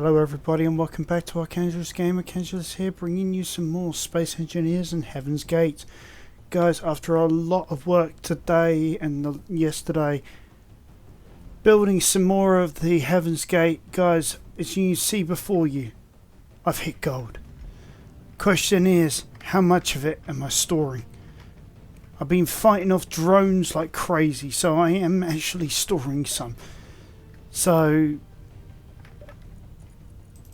Hello everybody and welcome back to Archangelus Gamer. Archangelus here, bringing you some more Space Engineers and Heaven's Gate. Guys, after a lot of work today and yesterday, building some more of the Heaven's Gate, guys, as you see before you, I've hit gold. Question is, how much of it am I storing? I've been fighting off drones like crazy, so I am actually storing some. So,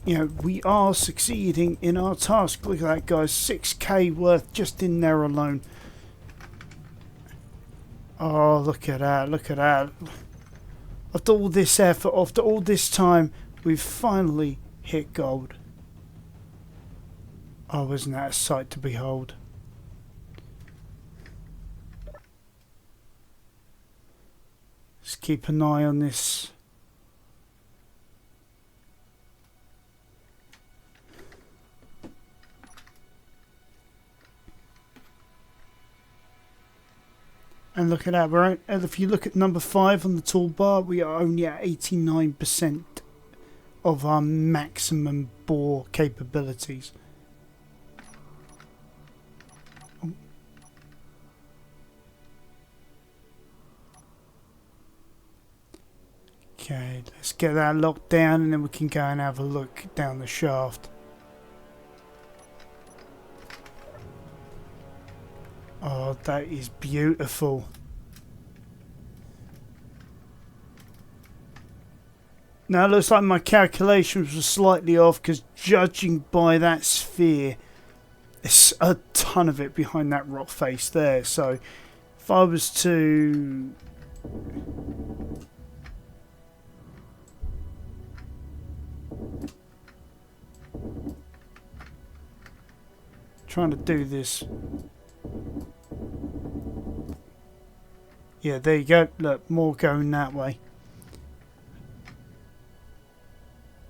you know, we are succeeding in our task. Look at that, guys. 6k worth just in there alone. Oh, look at that. Look at that. After all this effort, after all this time, we've finally hit gold. Oh, isn't that a sight to behold? Let's keep an eye on this. And look at that, if you look at number 5 on the toolbar, we are only at 89% of our maximum bore capabilities. Okay, let's get that locked down and then we can go and have a look down the shaft. Oh, that is beautiful. Now it looks like my calculations were slightly off because judging by that sphere, there's a ton of it behind that rock face there. So if I was to... trying to do this... Yeah, there you go. Look, more going that way.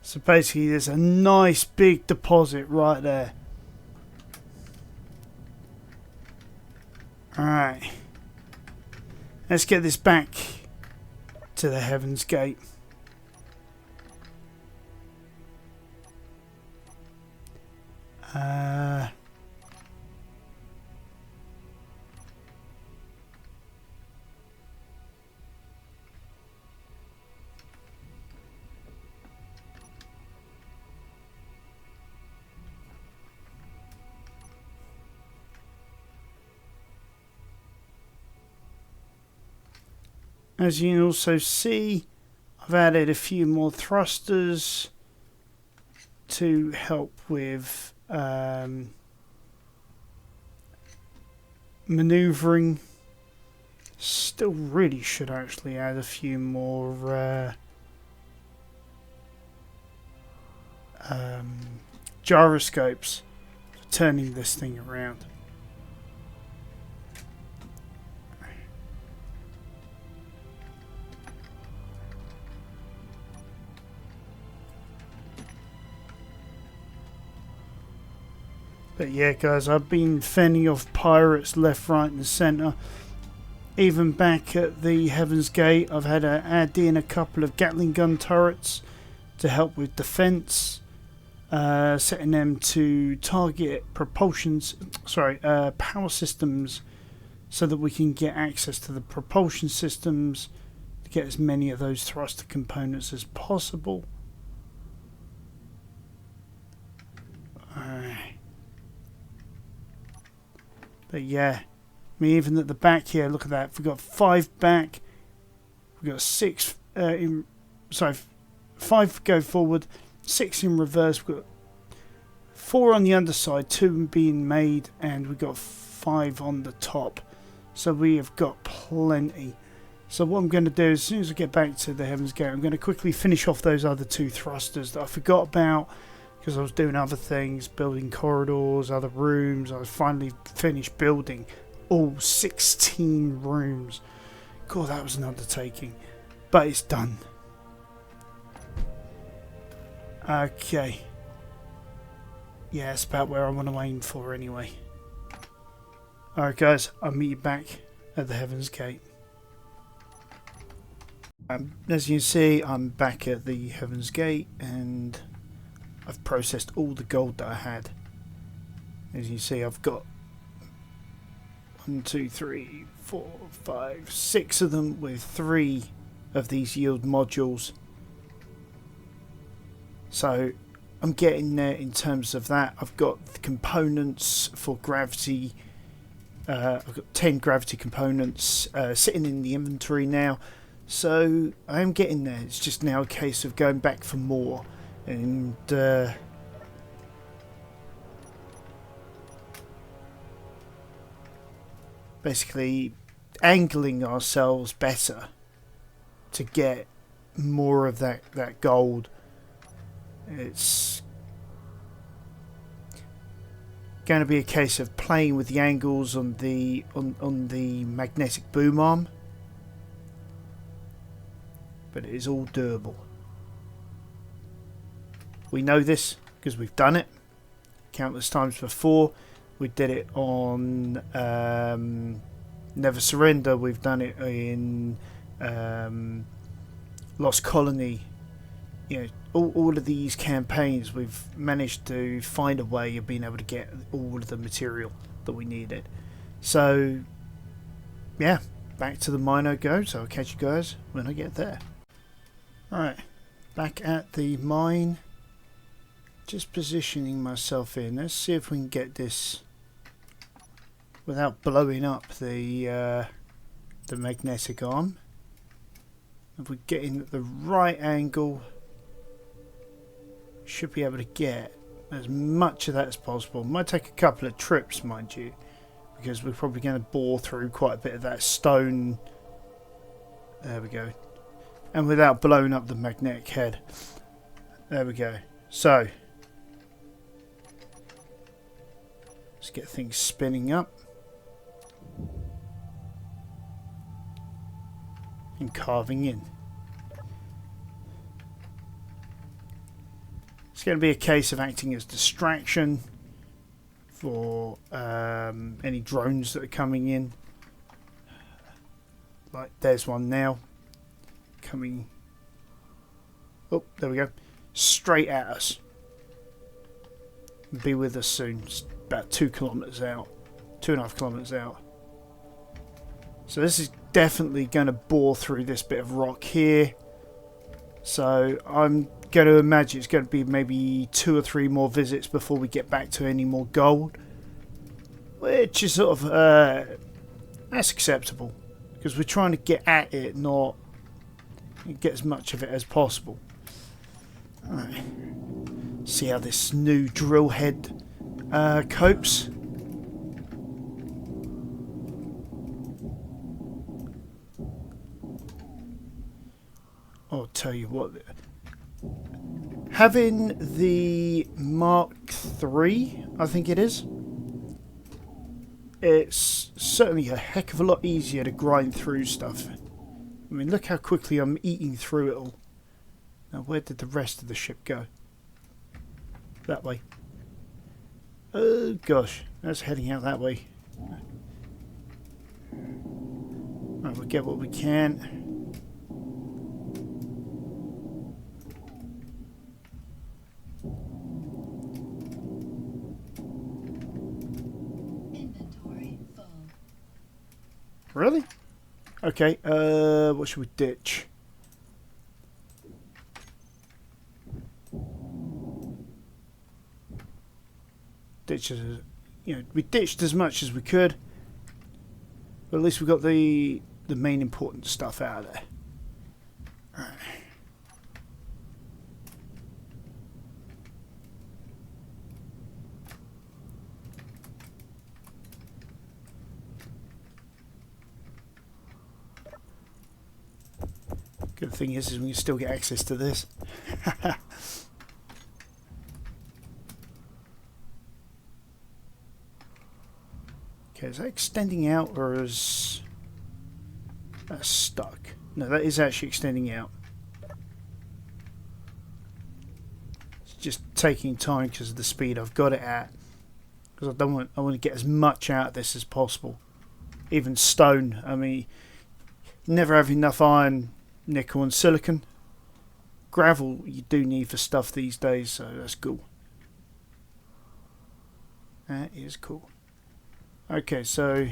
So basically there's a nice big deposit right there. Alright. Let's get this back to the Heaven's Gate. As you can also see, I've added a few more thrusters to help with maneuvering. Still really should actually add a few more gyroscopes for turning this thing around. But yeah, guys, I've been fending off pirates left, right and centre. Even back at the Heaven's Gate, I've had to add in a couple of Gatling gun turrets to help with defence. Setting them to target power systems so that we can get access to the propulsion systems to get as many of those thruster components as possible. But yeah, I mean, even at the back here, look at that. We've got 5 back. We've got 6 5 go forward, 6 in reverse. We've got 4 on the underside, 2 being made, and we've got 5 on the top. So we have got plenty. So what I'm going to do, as soon as I get back to the Heaven's Gate, I'm going to quickly finish off those other 2 thrusters that I forgot about, because I was doing other things, building corridors, other rooms. I finally finished building all 16 rooms. God, that was an undertaking. But it's done. Okay. Yeah, it's about where I want to aim for anyway. Alright guys, I'll meet you back at the Heaven's Gate. As you can see, I'm back at the Heaven's Gate, and I've processed all the gold that I had. As you see, I've got 1, 2, 3, 4, 5, 6 of them with 3 of these yield modules. So I'm getting there in terms of that. I've got the components for gravity. I've got 10 gravity components sitting in the inventory now. So I am getting there. It's just now a case of going back for more. And basically angling ourselves better to get more of that gold. It's going to be a case of playing with the angles on the magnetic boom arm, but it is all doable. We know this because we've done it countless times before. We did it on Never Surrender. We've done it in Lost Colony. You know, all of these campaigns, we've managed to find a way of being able to get all of the material that we needed. So, yeah, back to the mine I go. So I'll catch you guys when I get there. Alright, back at the mine. Just positioning myself in. Let's see if we can get this without blowing up the magnetic arm. If we get in at the right angle, should be able to get as much of that as possible. Might take a couple of trips, mind you, because we're probably going to bore through quite a bit of that stone. There we go. And without blowing up the magnetic head. There we go. So let's get things spinning up and carving in. It's going to be a case of acting as distraction for any drones that are coming in. Like there's one now coming. Oh, there we go. Straight at us. Be with us soon. It's about 2 kilometers out. 2.5 kilometers out. So this is definitely going to bore through this bit of rock here. So I'm going to imagine it's going to be maybe 2 or 3 more visits before we get back to any more gold. Which is sort of, that's acceptable. Because we're trying to get at it, not get as much of it as possible. Alright. See how this new drill head copes. I'll tell you what, having the Mark III, I think it is, it's certainly a heck of a lot easier to grind through stuff. I mean, look how quickly I'm eating through it all. Now, where did the rest of the ship go? That way. Oh gosh, that's heading out that way. Right, we'll get what we can. Really? Okay, what should we ditch? We ditched as much as we could, but at least we got the main important stuff out of there. All right. Good thing is we can still get access to this. Okay, is that extending out or is that stuck? No, that is actually extending out. It's just taking time because of the speed I've got it at. Because I want to get as much out of this as possible. Even stone. I mean, never have enough iron, nickel and silicon. gravel you do need for stuff these days, so that's cool. That is cool. Okay, so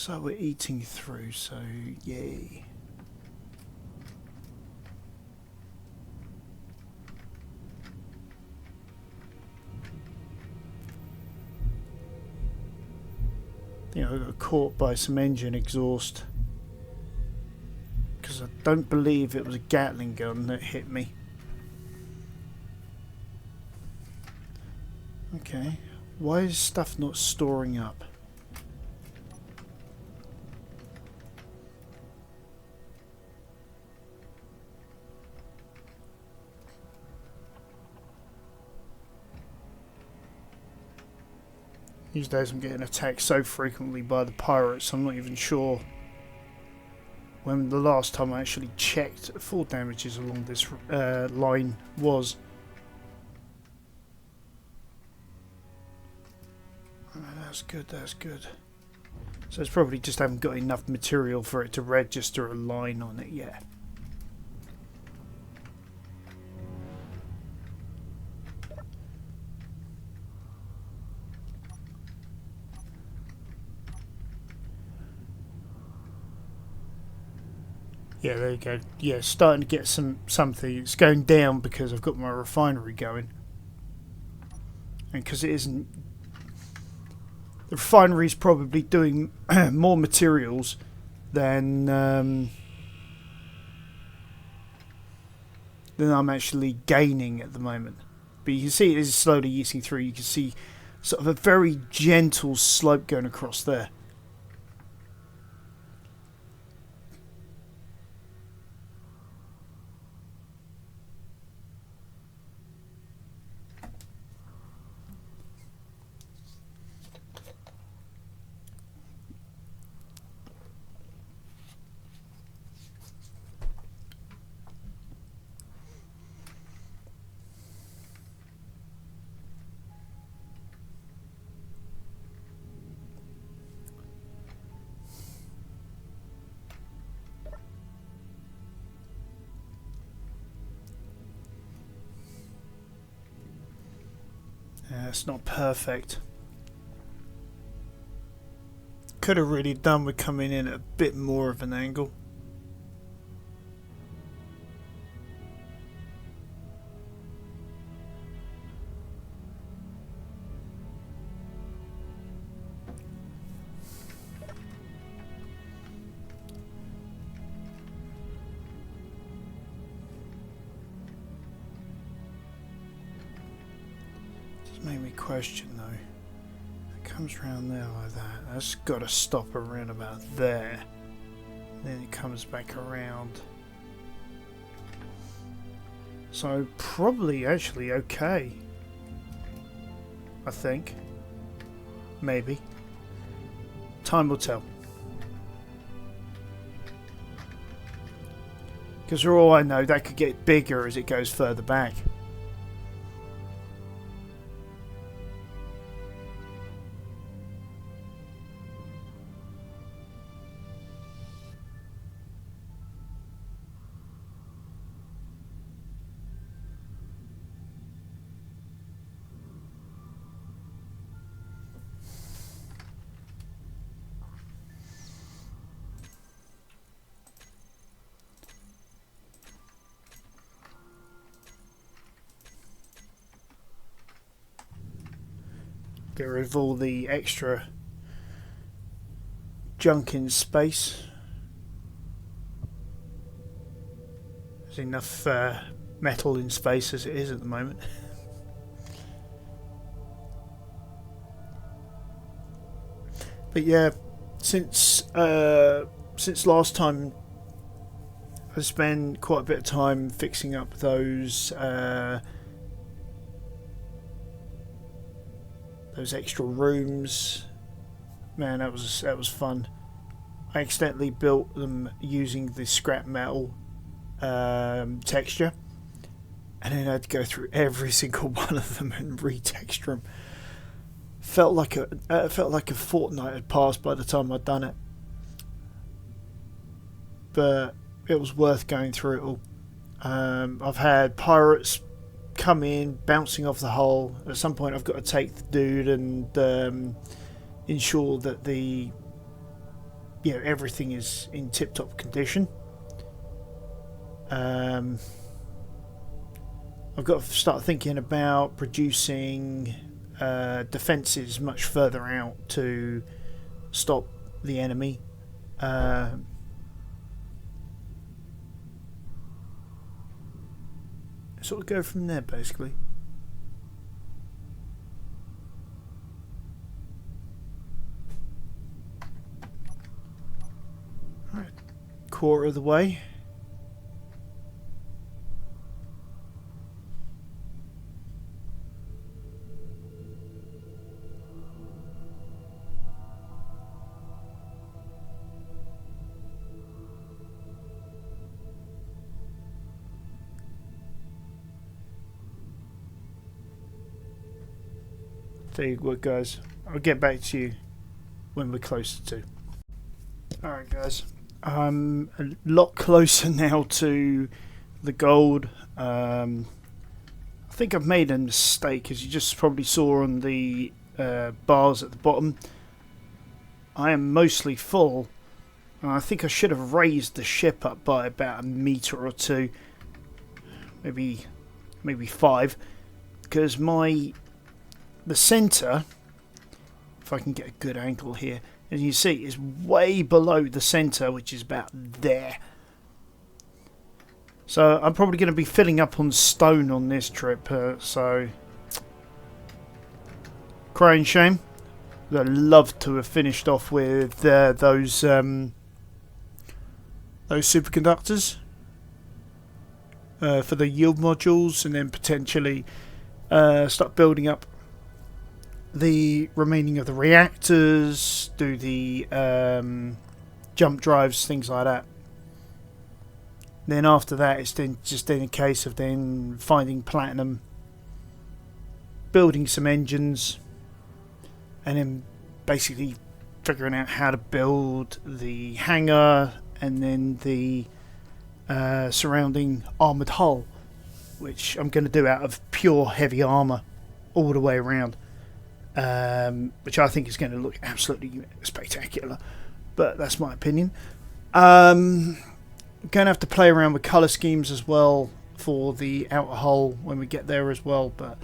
we're eating through, so yay. I think I got caught by some engine exhaust because I don't believe it was a Gatling gun that hit me. Okay, why is stuff not storing up? These days I'm getting attacked so frequently by the pirates, I'm not even sure when the last time I actually checked full damages along this line was. That's good, that's good. So it's probably just haven't got enough material for it to register a line on it yet. Yeah, there you go. Yeah, starting to get something. It's going down because I've got my refinery going. And because it isn't... The refinery's probably doing more materials than I'm actually gaining at the moment. But you can see it is slowly eating through. You can see sort of a very gentle slope going across there. It's not perfect. Could have really done with coming in at a bit more of an angle. Made me question though. It comes around there like that. That's got to stop around about there. Then it comes back around. So probably actually okay. I think. Maybe. Time will tell. Because for all I know, that could get bigger as it goes further back. Get rid of all the extra junk in space. There's enough metal in space as it is at the moment. But yeah, since last time I spent quite a bit of time fixing up those extra rooms. Man, that was fun. I accidentally built them using the scrap metal texture, and then I had to go through every single one of them and retexture them. Felt like a fortnight had passed by the time I'd done it. But it was worth going through it all. I've had pirates come in, bouncing off the hull. At some point I've got to take the dude and ensure that everything is in tip-top condition. I've got to start thinking about producing defences much further out to stop the enemy. Sort of go from there, basically. Alright, quarter of the way. Tell you what, guys, I'll get back to you when we're closer to. Alright, guys, I'm a lot closer now to the gold. I think I've made a mistake, as you just probably saw on the bars at the bottom. I am mostly full. I think I should have raised the ship up by about a metre or two, maybe 5, because the centre, if I can get a good angle here, as you see, is way below the centre, which is about there. So I'm probably going to be filling up on stone on this trip, so crying shame. I'd love to have finished off with those superconductors for the yield modules, and then potentially start building up the remaining of the reactors, do the jump drives, things like that. Then after that, it's then just a case of then finding platinum, building some engines, and then basically figuring out how to build the hangar and then the surrounding armoured hull, which I'm going to do out of pure heavy armour all the way around. Which I think is going to look absolutely spectacular, but that's my opinion. I'm going to have to play around with colour schemes as well for the outer hull when we get there as well, but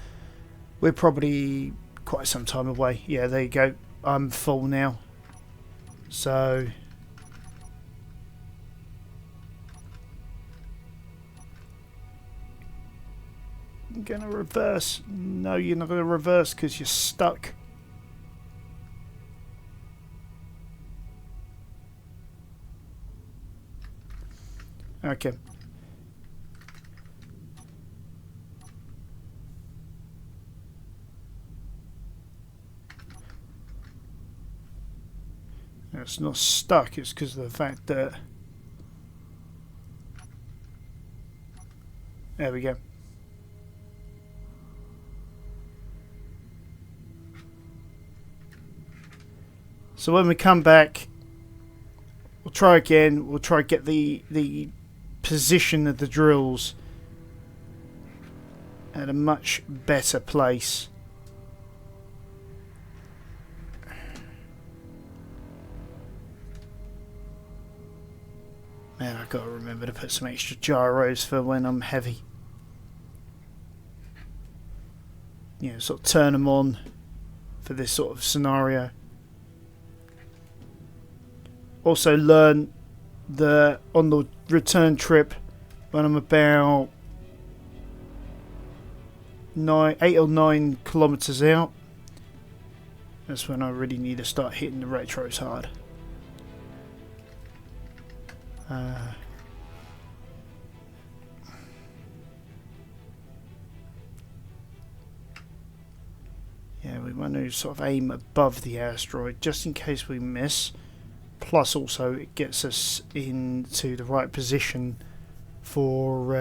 we're probably quite some time away. Yeah, there you go. I'm full now. So I'm going to reverse. No, you're not going to reverse because you're stuck. Okay. It's not stuck, it's because of the fact that... There we go. So when we come back, we'll try again. We'll try to get the position of the drills at a much better place. Man, I've got to remember to put some extra gyros for when I'm heavy. You know, sort of turn them on for this sort of scenario. Also learn that on the return trip, when I'm about 8 or 9 kilometers out, that's when I really need to start hitting the retros hard. Yeah, we want to sort of aim above the asteroid just in case we miss. Plus, also, it gets us into the right position for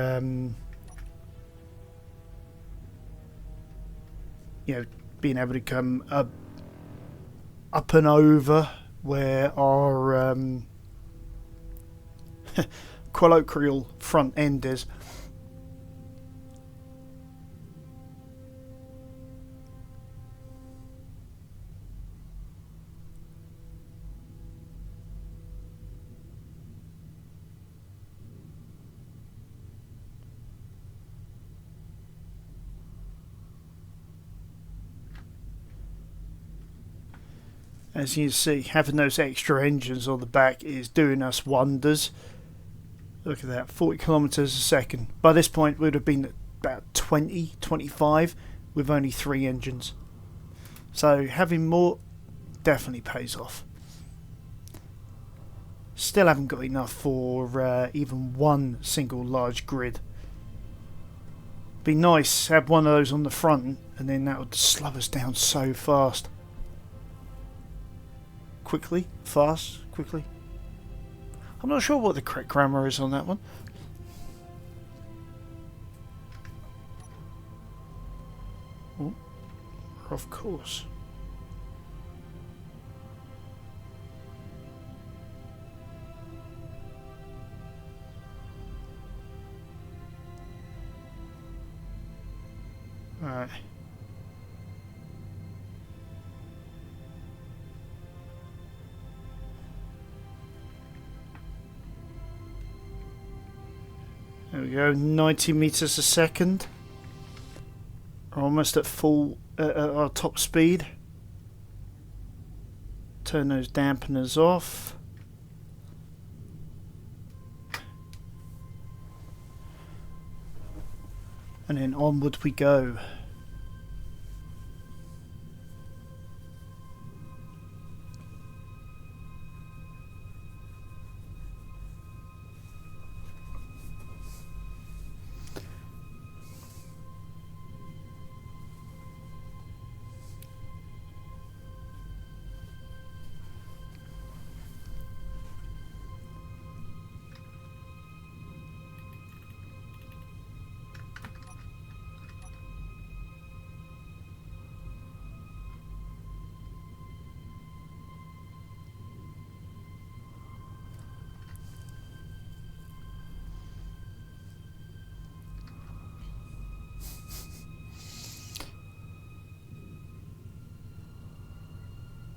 you know, being able to come up and over where our colloquial front end is. As you can see, having those extra engines on the back is doing us wonders. Look at that, 40 kilometers a second. By this point, we would have been at about 20, 25 with only 3 engines. So having more definitely pays off. Still haven't got enough for even one single large grid. Be nice to have one of those on the front, and then that would slow us down so fast. Quickly, fast, quickly. I'm not sure what the correct grammar is on that one. Oh, of course. Alright. There we go, 90 meters a second. We're almost at full, our top speed. Turn those dampeners off. And then onward we go.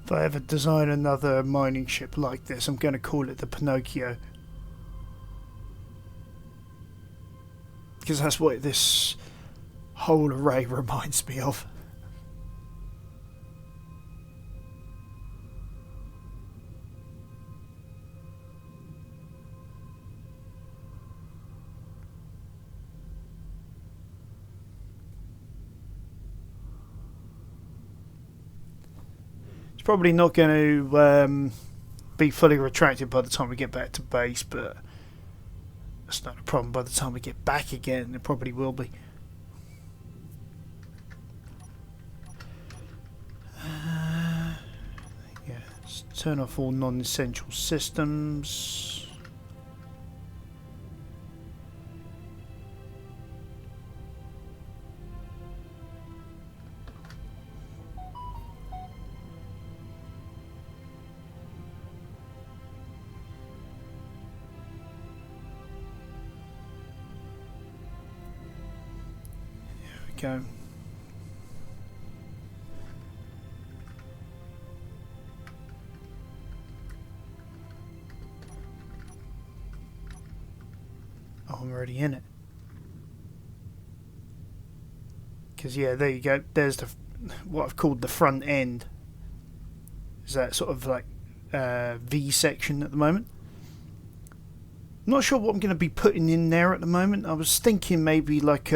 If I ever design another mining ship like this, I'm going to call it the Pinocchio. Because that's what this whole array reminds me of. Probably not going to be fully retracted by the time we get back to base, but that's not a problem. By the time we get back again, it probably will be. Yeah, let's turn off all non-essential systems. Go. Oh, I'm already in it. Because yeah, there you go. There's the what I've called the front end. Is that sort of like V section at the moment? I'm not sure what I'm going to be putting in there at the moment. I was thinking maybe like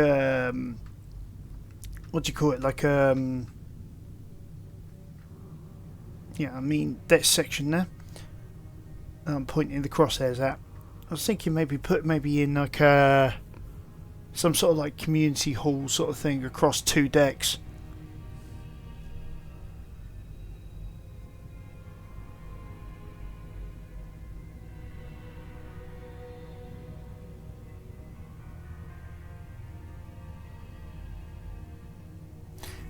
what do you call it? Like yeah, I mean that section there. I'm pointing the crosshairs at. I was thinking maybe put in like some sort of like community hall sort of thing across 2 decks.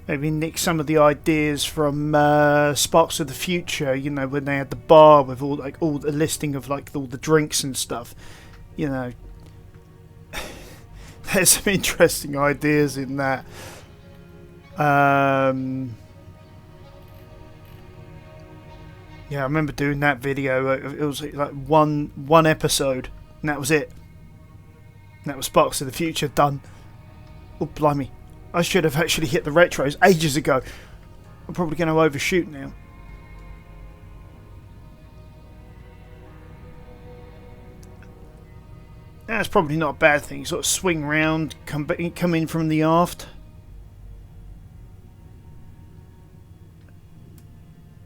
Maybe nick some of the ideas from Sparks of the Future, you know, when they had the bar with all the listing of like all the drinks and stuff. you know, there's some interesting ideas in that. Yeah, I remember doing that video. It was like one episode, and that was it. And that was Sparks of the Future done. Oh, blimey. I should have actually hit the retros ages ago. I'm probably going to overshoot now. That's probably not a bad thing. Sort of swing round, come in from the aft.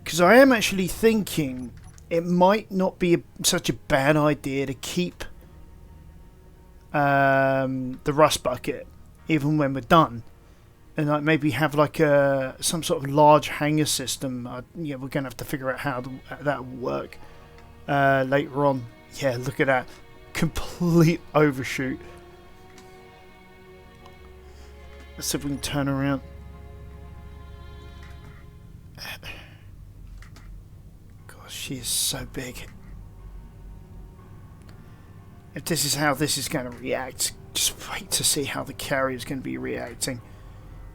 Because I am actually thinking it might not be such a bad idea to keep the rust bucket even when we're done, and like maybe have like some sort of large hanger system. Yeah, we're gonna have to figure out how that will work later on. Yeah, look at that, complete overshoot. Let's see if we can turn around. She is so big. If this is how this is going to react, just wait to see how the carrier is going to be reacting.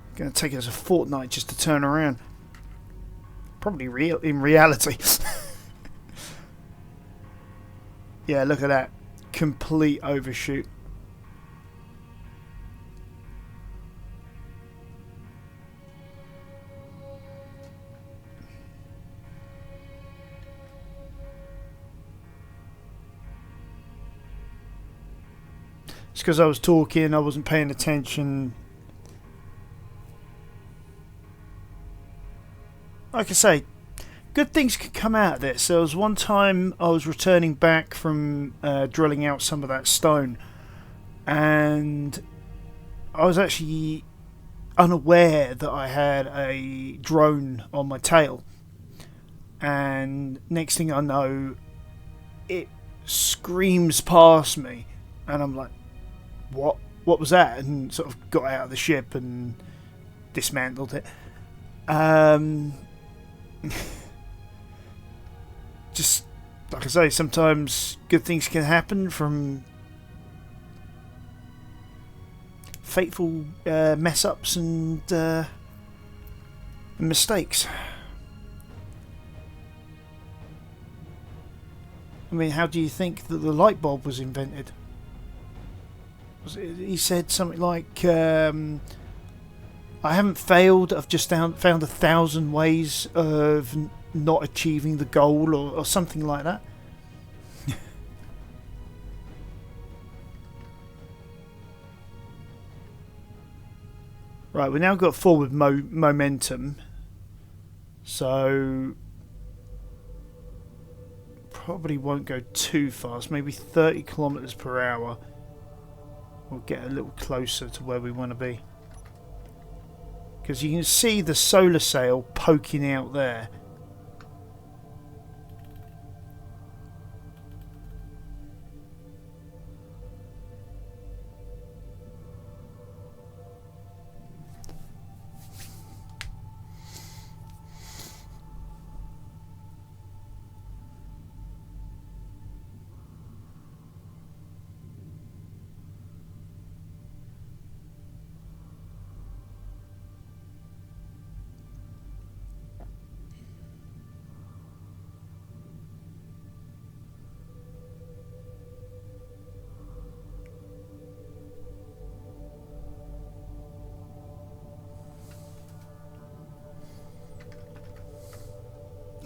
It's going to take us a fortnight just to turn around. Probably real in reality. Yeah, look at that. Complete overshoot. It's because I was talking, I wasn't paying attention. Like I say, good things could come out of this. There was one time I was returning back from drilling out some of that stone, and I was actually unaware that I had a drone on my tail. And next thing I know, it screams past me, and I'm like, what was that? And sort of got out of the ship and dismantled it. Just like I say, sometimes good things can happen from fateful mess ups and mistakes. I mean, how do you think that the light bulb was invented? He said something like, I haven't failed, I've just found 1,000 ways of not achieving the goal, or something like that. Right, we've now got forward momentum, so probably won't go too fast, maybe 30 kilometers per hour. We'll get a little closer to where we want to be. Because you can see the solar sail poking out there.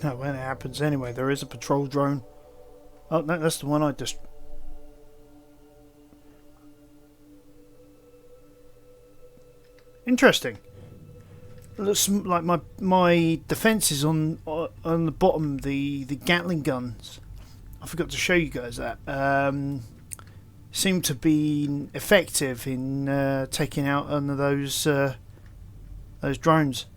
No, when it happens anyway, there is a patrol drone. Oh, no, that's the one I just... Interesting. It looks like my defences on the bottom, the Gatling guns. I forgot to show you guys that. Seem to be effective in taking out one of those drones.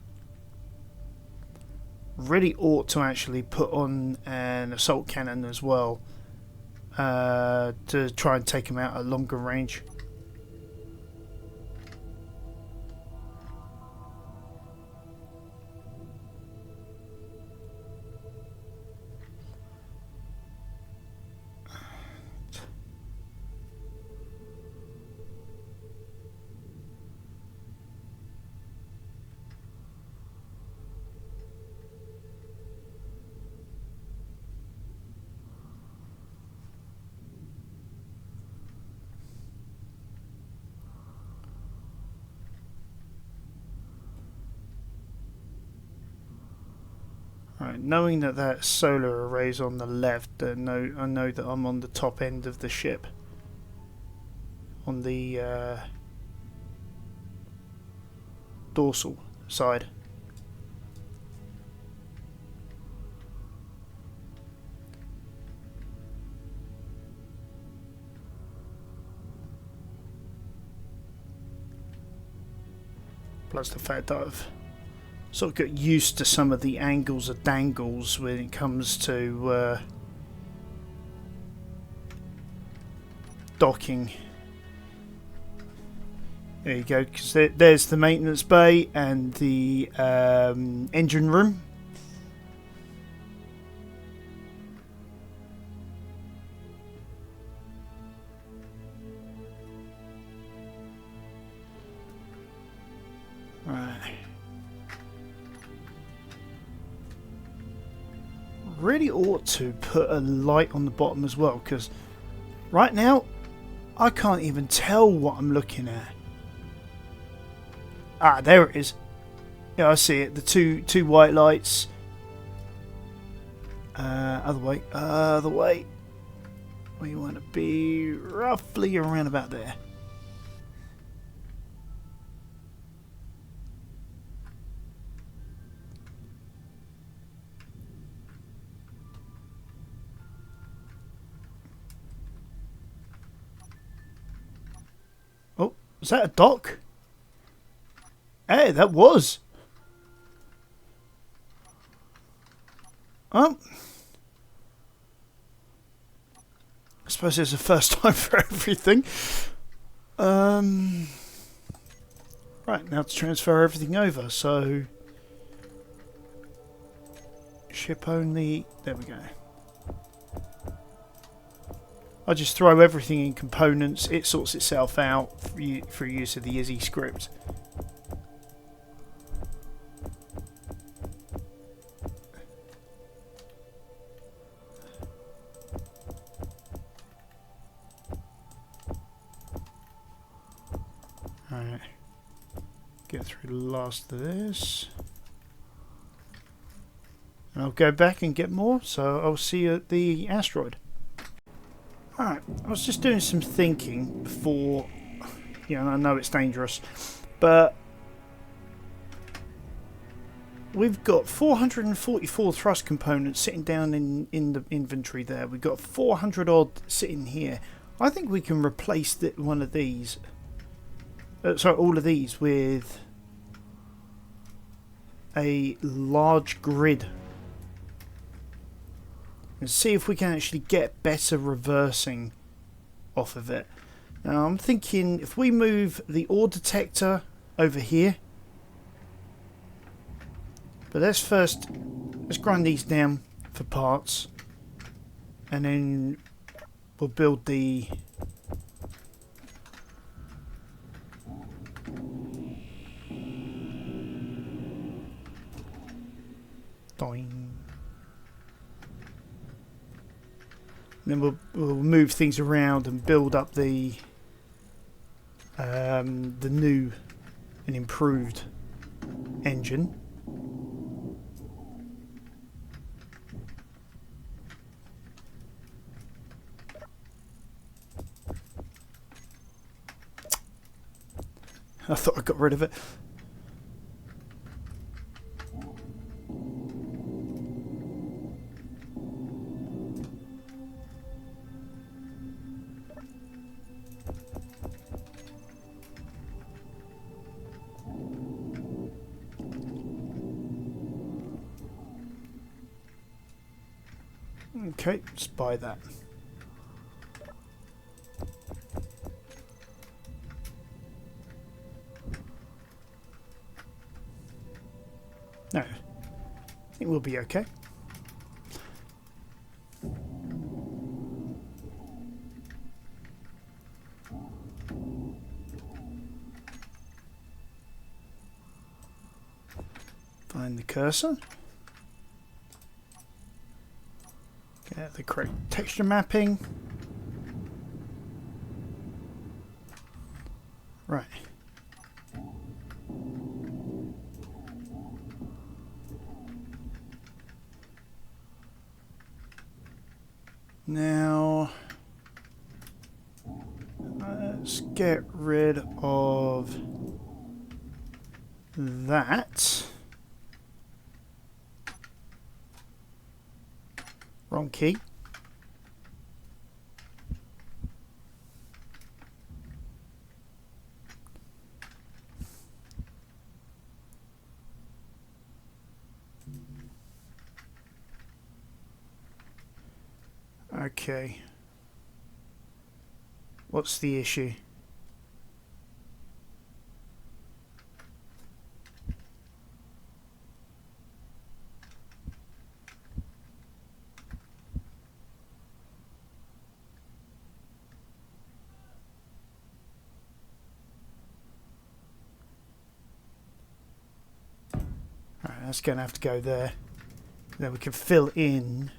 Really ought to actually put on an assault cannon as well to try and take them out at longer range. Right, knowing that that solar array's on the left, I know that I'm on the top end of the ship. On the dorsal side. Plus the fact that I've sort of got used to some of the angles of dangles when it comes to docking. There you go, because there's the maintenance bay and the engine room. Right. Really ought to put a light on the bottom as well, because right now I can't even tell what I'm looking at. Ah, there it is. Yeah, I see it. The two white lights. Other way. Other way. We want to be roughly around about there. Oh, was that a dock? Hey, that was. Oh. I suppose it's the first time for everything. Right, now to transfer everything over, so... Ship only... There we go. I just throw everything in components, it sorts itself out for use of the Izzy script. Alright. Get through the last of this. And I'll go back and get more, so I'll see you at the asteroid. Alright, I was just doing some thinking before, you know, I know it's dangerous, but we've got 444 thrust components sitting down in the inventory there. We've got 400 odd sitting here. I think we can replace one of these, sorry, all of these with a large grid. And see if we can actually get better reversing off of it. Now I'm thinking if we move the ore detector over here, but let's grind these down for parts, and then we'll build the doing. Then we'll move things around and build up the new and improved engine. I thought I got rid of it. Okay, let's buy that. No, I think we'll be okay. Find the cursor. Get the correct texture mapping. Right. Now, let's get rid of that. Wrong key. Okay. What's the issue? Alright, that's going to have to go there. Then we can fill in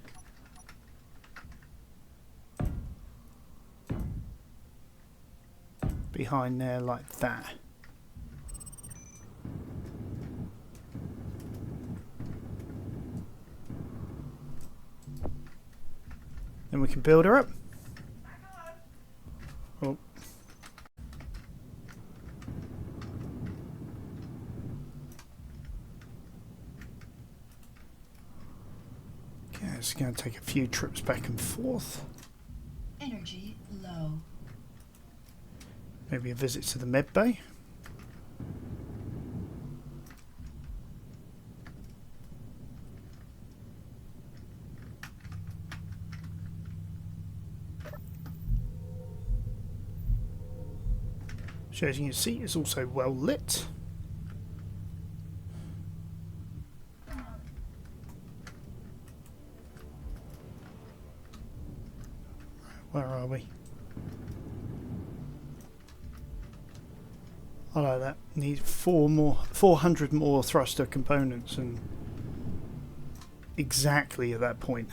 behind there like that. Then we can build her up. Oh. Okay, it's going to take a few trips back and forth. Energy low. Maybe a visit to the med bay. So as you can see, it's also well lit. Where are we? I like that. Need 400 more thruster components, and exactly at that point.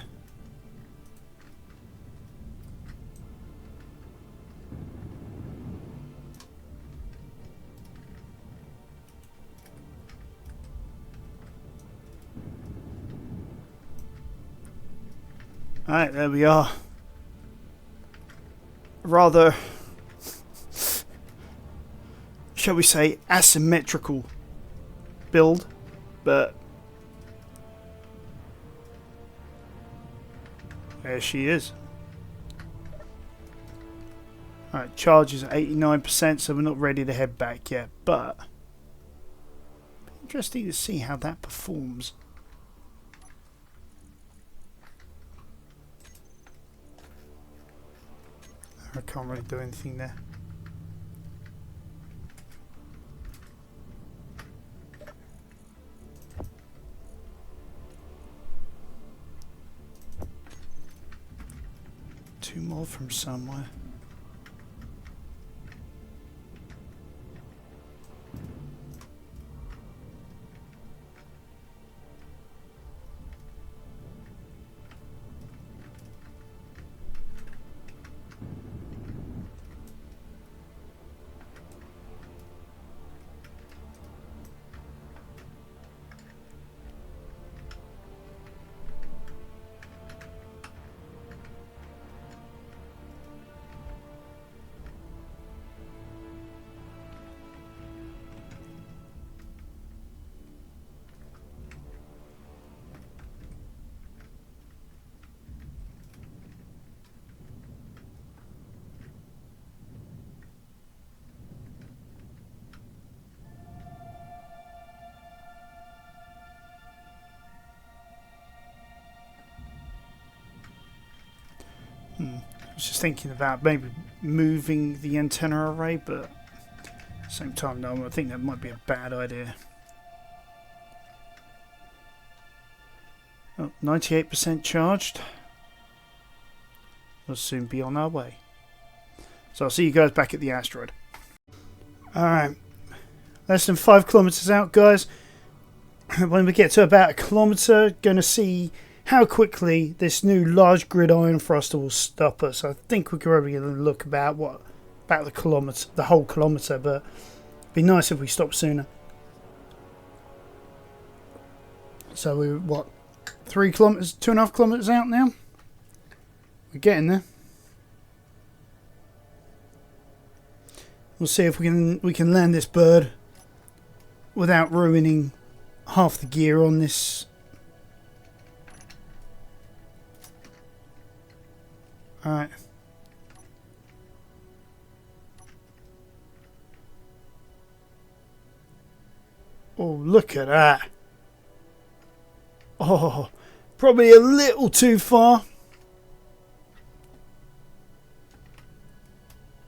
Alright, there we are. Rather, shall we say, asymmetrical build, but there she is. Alright, charge is at 89%, so we're not ready to head back yet, but interesting to see how that performs. I can't really do anything there. Two more from somewhere. I was just thinking about maybe moving the antenna array, but at the same time, no, I think that might be a bad idea. Oh, 98% charged. We'll soon be on our way. So I'll see you guys back at the asteroid. Alright, less than 5 kilometers out, guys. When we get to about a kilometer, going to see how quickly this new large grid iron thruster will stop us. I think we're probably going to look about the whole kilometer, but it'd be nice if we stopped sooner. So we're 3 kilometers, 2.5 kilometers out now. We're getting there. We'll see if we can land this bird without ruining half the gear on this. Alright. Oh, look at that. Oh, probably a little too far.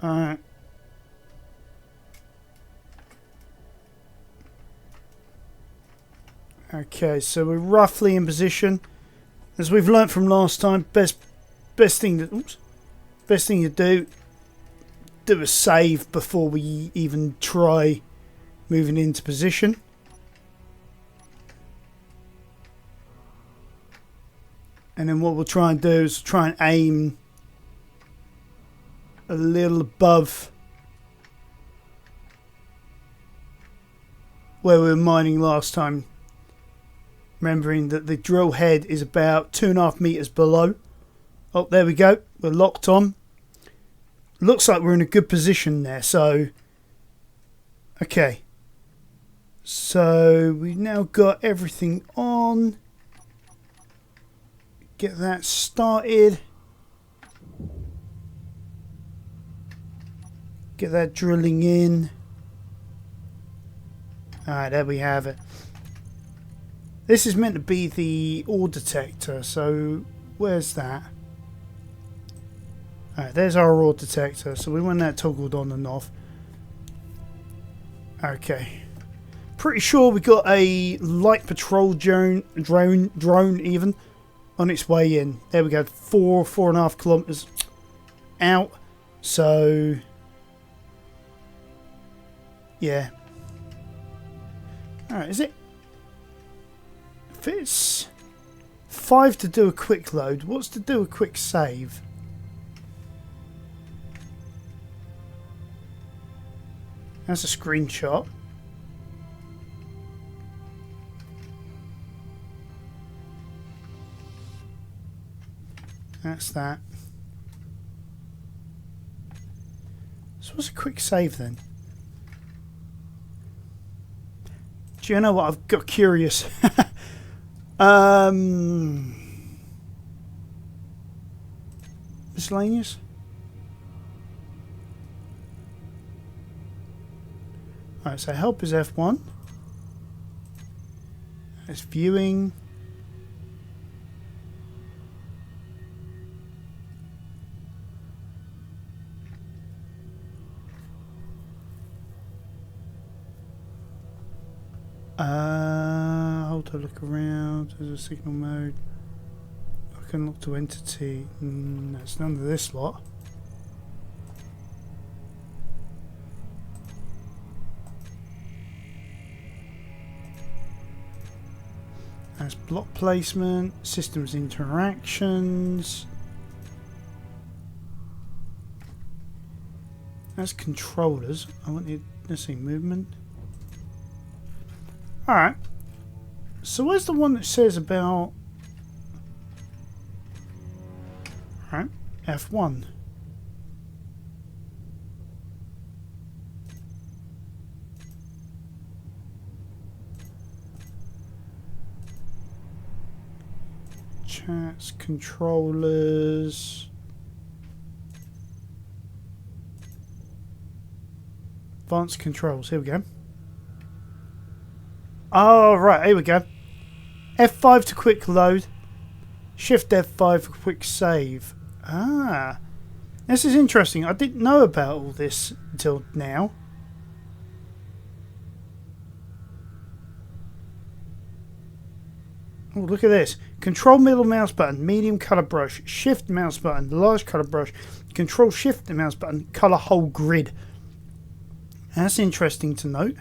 Alright. Okay, so we're roughly in position. As we've learnt from last time, best thing to do a save before we even try moving into position. And then what we'll try and do is try and aim a little above where we were mining last time. Remembering that the drill head is about 2.5 meters below. Oh, there we go. We're locked on. Looks like we're in a good position there. So, okay. So, we've now got everything on. Get that started. Get that drilling in. Alright, there we have it. This is meant to be the ore detector, so where's that? Alright, there's our ore detector, so we want that toggled on and off. Okay. Pretty sure we got a light patrol drone even on its way in. There we go, 4.5 kilometers out. So yeah. Alright, is it? If it's 5 to do a quick load, what's to do a quick save? That's a screenshot. That's that. So what's a quick save then? Do you know what? I've got curious. Miscellaneous? Alright, so help is F1. It's viewing. Hold to look around. There's a signal mode. I can look to entity. That's none of this lot. That's block placement, systems interactions. That's controllers. I want the, let's see, movement. Alright. So where's the one that says about... Alright, F1. Chats, controllers... Advanced controls, here we go. Oh, right, here we go. F5 to quick load. Shift F5 for quick save. Ah. This is interesting. I didn't know about all this until now. Oh, look at this. Control middle mouse button, medium colour brush, shift mouse button, large colour brush, control shift mouse button, colour whole grid. That's interesting to note.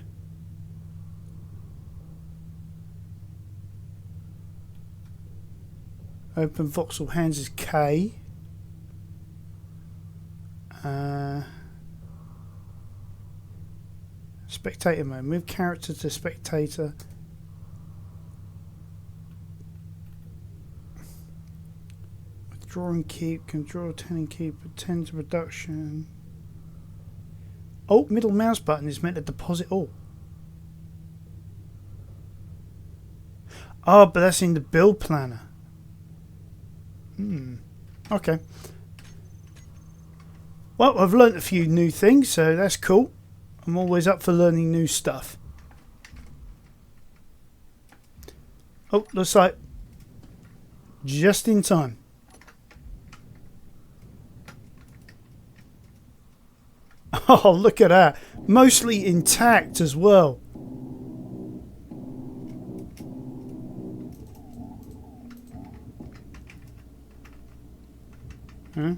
Open voxel hands is K. Spectator mode. Move character to spectator. Draw and keep. Can draw 10 and keep. 10 to reduction. Oh, middle mouse button is meant to deposit all. Oh, but that's in the build planner. Okay. Well, I've learnt a few new things, so that's cool. I'm always up for learning new stuff. Oh, looks like just in time. Oh, look at that. Mostly intact as well. Huh?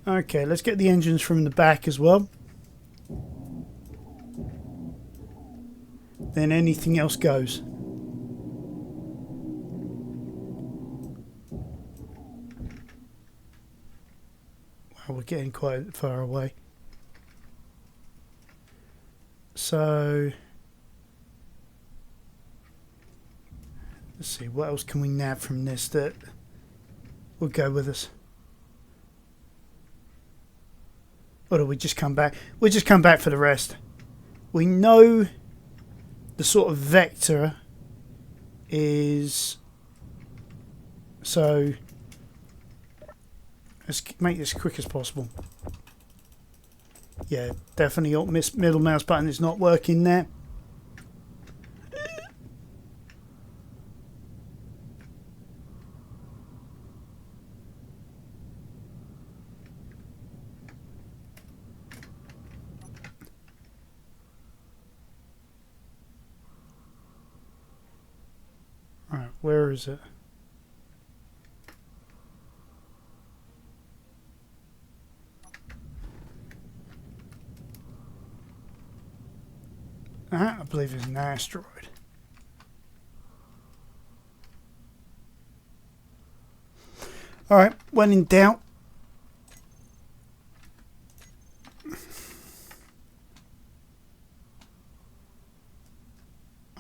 Okay, let's get the engines from the back as well. Then anything else goes. Wow, we're getting quite far away. So let's see, what else can we nab from this that will go with us? Or do we just come back? We'll just come back for the rest. We know the sort of vector is... So let's make this as quick as possible. Yeah, definitely middle mouse button is not working there. Right, where is it? I believe it's an asteroid. Alright, when in doubt.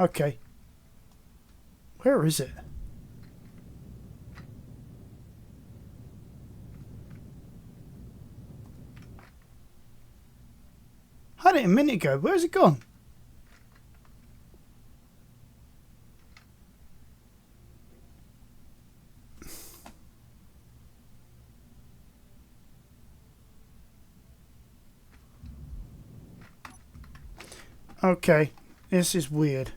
Okay. Where is it? I had it a minute ago. Where's it gone? Okay, this is weird.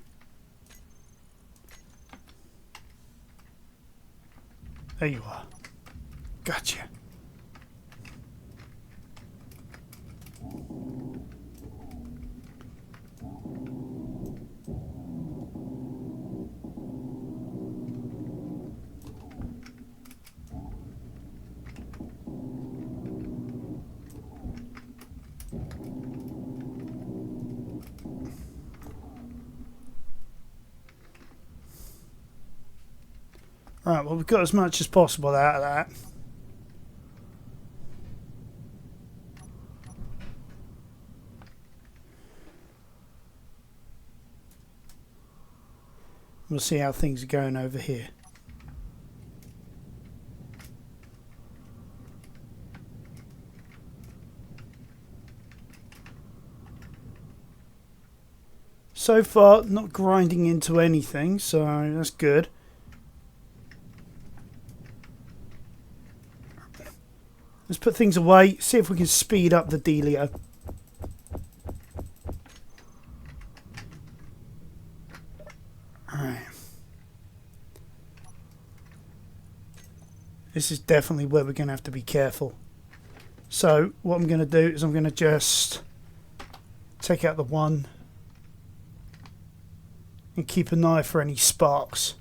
There you are. Gotcha. Right, well, we've got as much as possible out of that. We'll see how things are going over here. So far, not grinding into anything, so that's good. Let's put things away, see if we can speed up the dealio. Alright. This is definitely where we're going to have to be careful. So, what I'm going to do is I'm going to just take out the one and keep an eye for any sparks.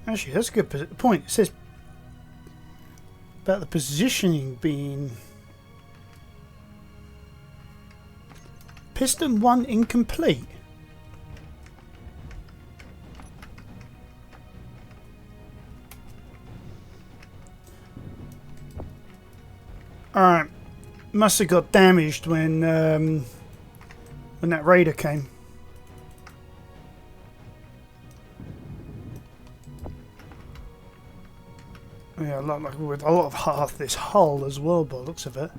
Actually, that's a good point. It says about the positioning being piston 1 incomplete. Alright, must have got damaged when that raider came. Yeah, like with a lot of half this hull as well, by the looks of it.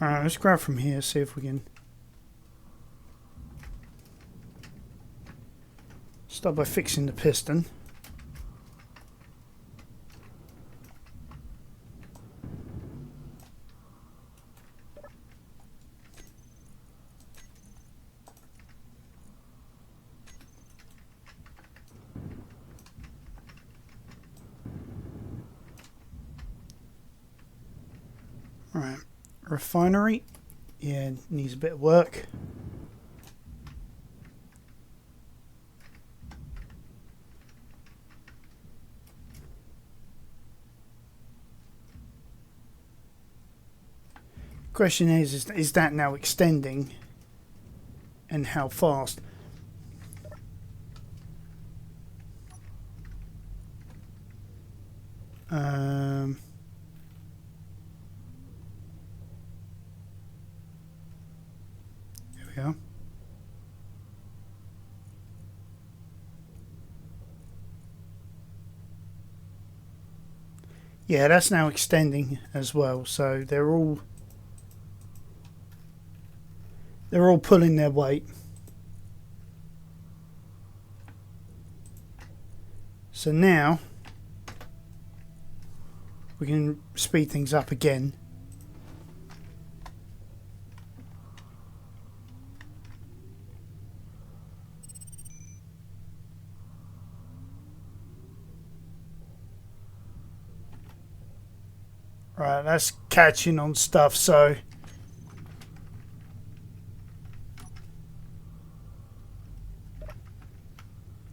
Alright, let's grab from here, see if we can start by fixing the piston. Right, refinery, yeah, needs a bit of work. Question is that now extending, and how fast? There we go. Yeah, that's now extending as well, so they're all pulling their weight. So now we can speed things up again. Right, that's catching on stuff, so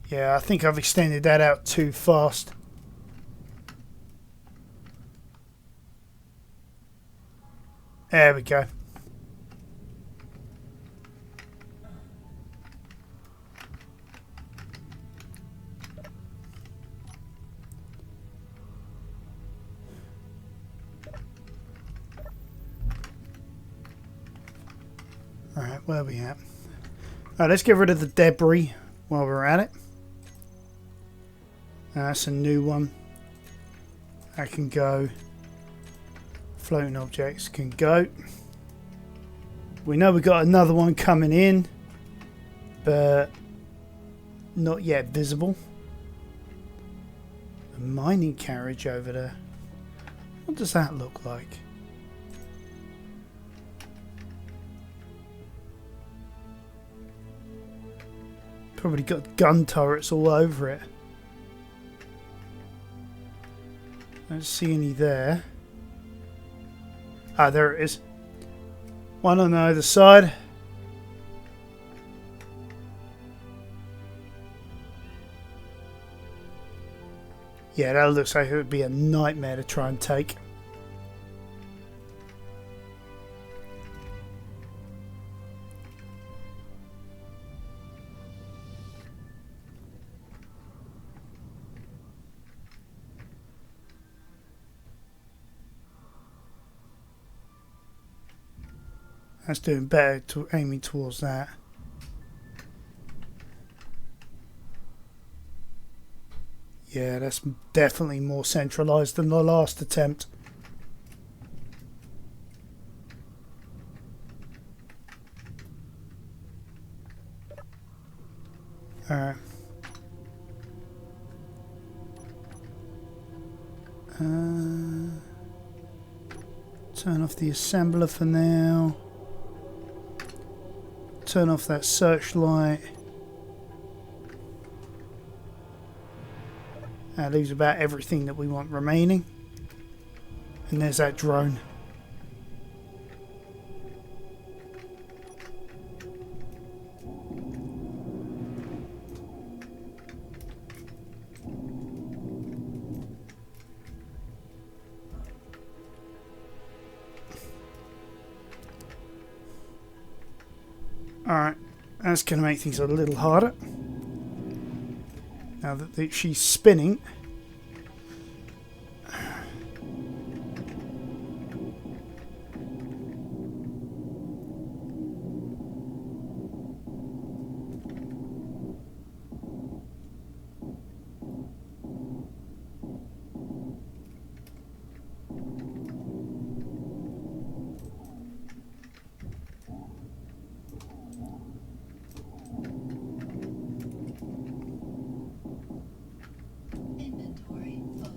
yeah, I think I've extended that out too fast. There we go. Alright, where are we at? Alright, let's get rid of the debris while we're at it. That's a new one. That can go. Floating objects can go. We know we've got another one coming in, but not yet visible. A mining carriage over there. What does that look like? Probably got gun turrets all over it. Don't see any there. Ah, there it is. One on either side. Yeah, that looks like it would be a nightmare to try and take. That's doing better to aiming towards that. Yeah, that's definitely more centralised than the last attempt. Alright. Turn off the assembler for now. Turn off that searchlight. That leaves about everything that we want remaining. And there's that drone. Alright, that's going to make things a little harder. Now that she's spinning. Inventory full.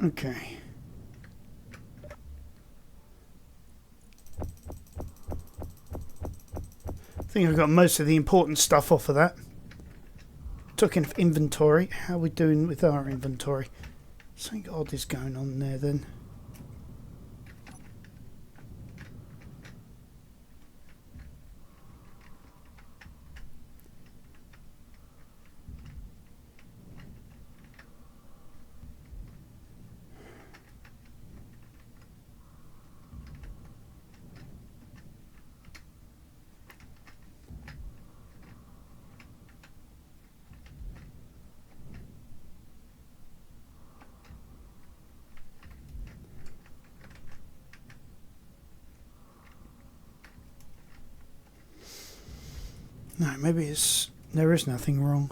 Okay. I think I've got most of the important stuff off of that. Took in inventory. How are we doing with our inventory? Something odd is going on there then. No, maybe there is nothing wrong.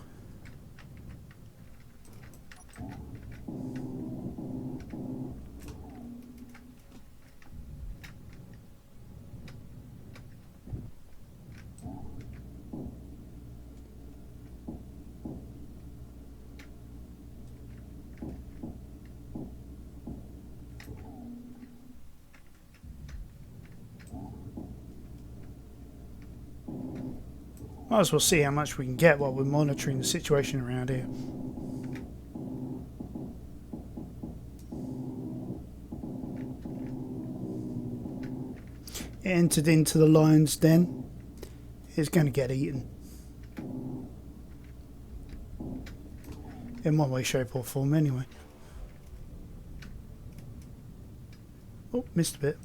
Might as well see how much we can get while we're monitoring the situation around here. It entered into the lion's den. It's going to get eaten. In one way, shape or form anyway. Oh, missed a bit.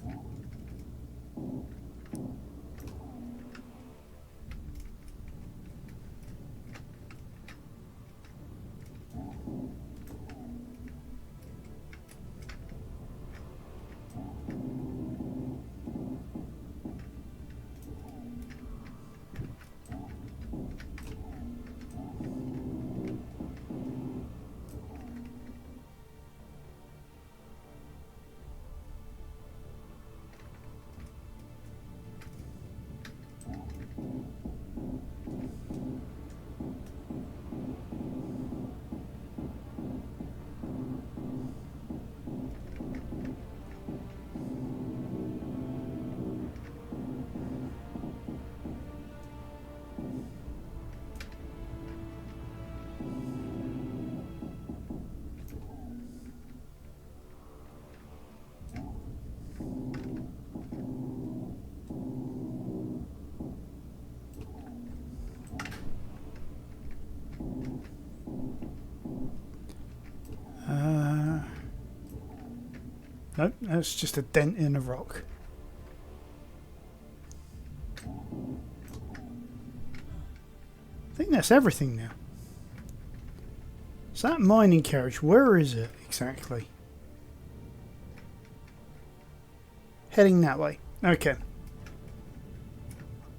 Nope, that's just a dent in a rock. I think that's everything now. So that mining carriage, where is it exactly? Heading that way. Okay.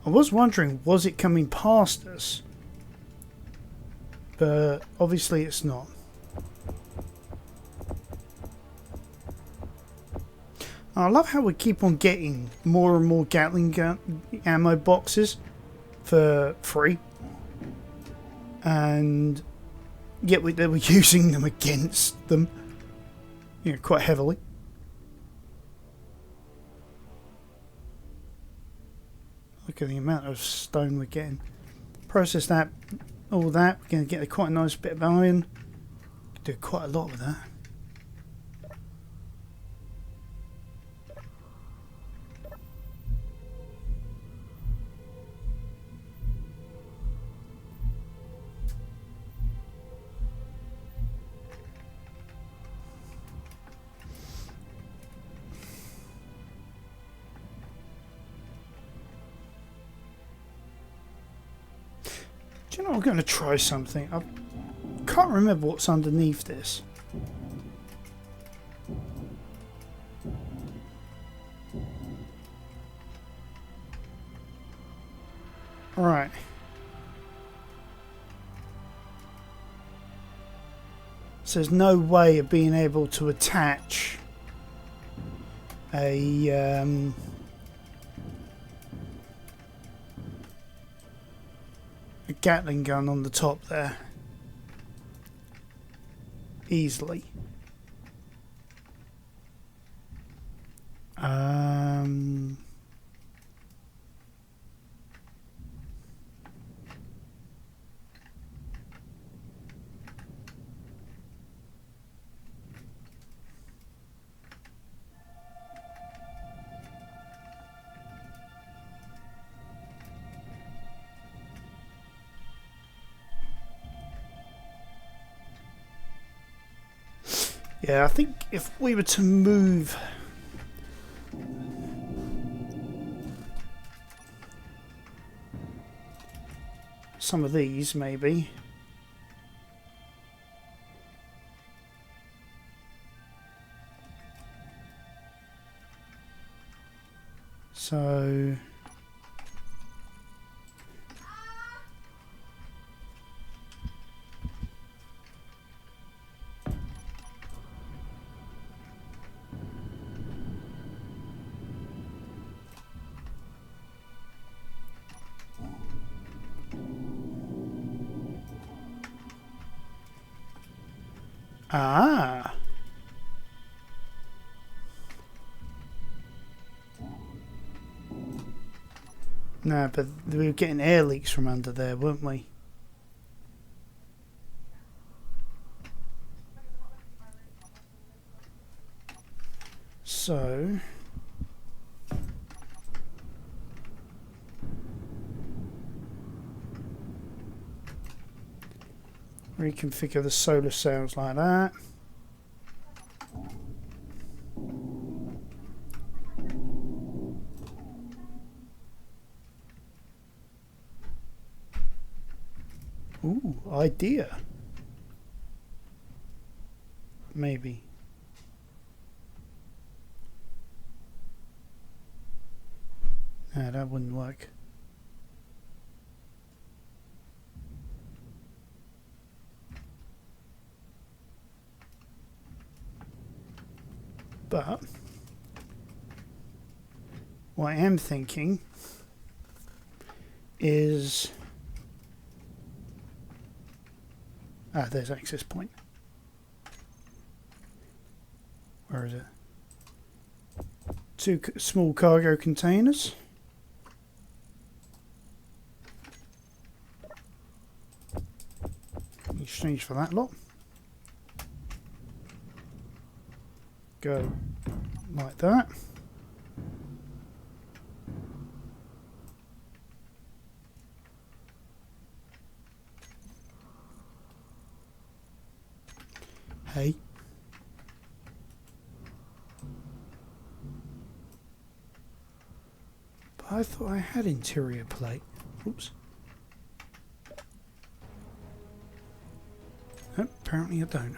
I was wondering, was it coming past us? But obviously it's not. I love how we keep on getting more and more Gatling gun ammo boxes for free. And yet they were using them against them, you know, quite heavily. Look at the amount of stone we're getting. Process that. all that. We're going to get quite a nice bit of iron. Do quite a lot with that. Do you know, I'm going to try something. I can't remember what's underneath this. Right. So there's no way of being able to attach a Gatling gun on the top there easily. Yeah, I think if we were to move some of these, maybe. So no, but we were getting air leaks from under there, weren't we? So reconfigure the solar cells like that. Ooh, idea. Maybe. No, that wouldn't work. But what I am thinking is there's access point. Where is it? Two small cargo containers. In exchange for that lot. Go like that. Hey. But I thought I had interior plate. Oops. Oh, apparently I don't.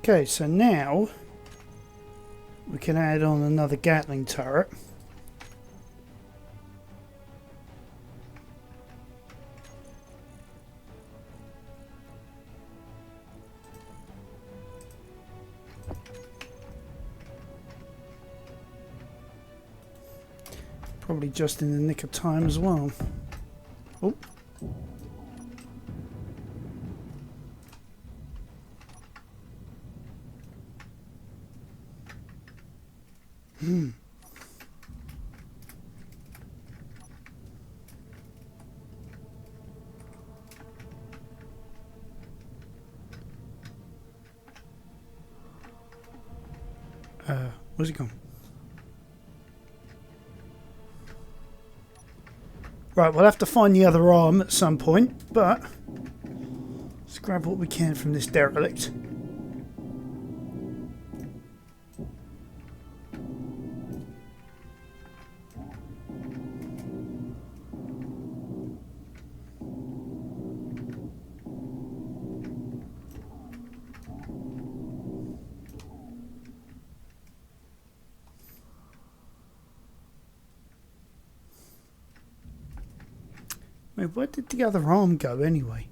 Okay, so now we can add on another Gatling turret. Probably just in the nick of time as well. Oh. Where's it gone? Right, we'll have to find the other arm at some point, but let's grab what we can from this derelict. Wait, where did the other arm go anyway?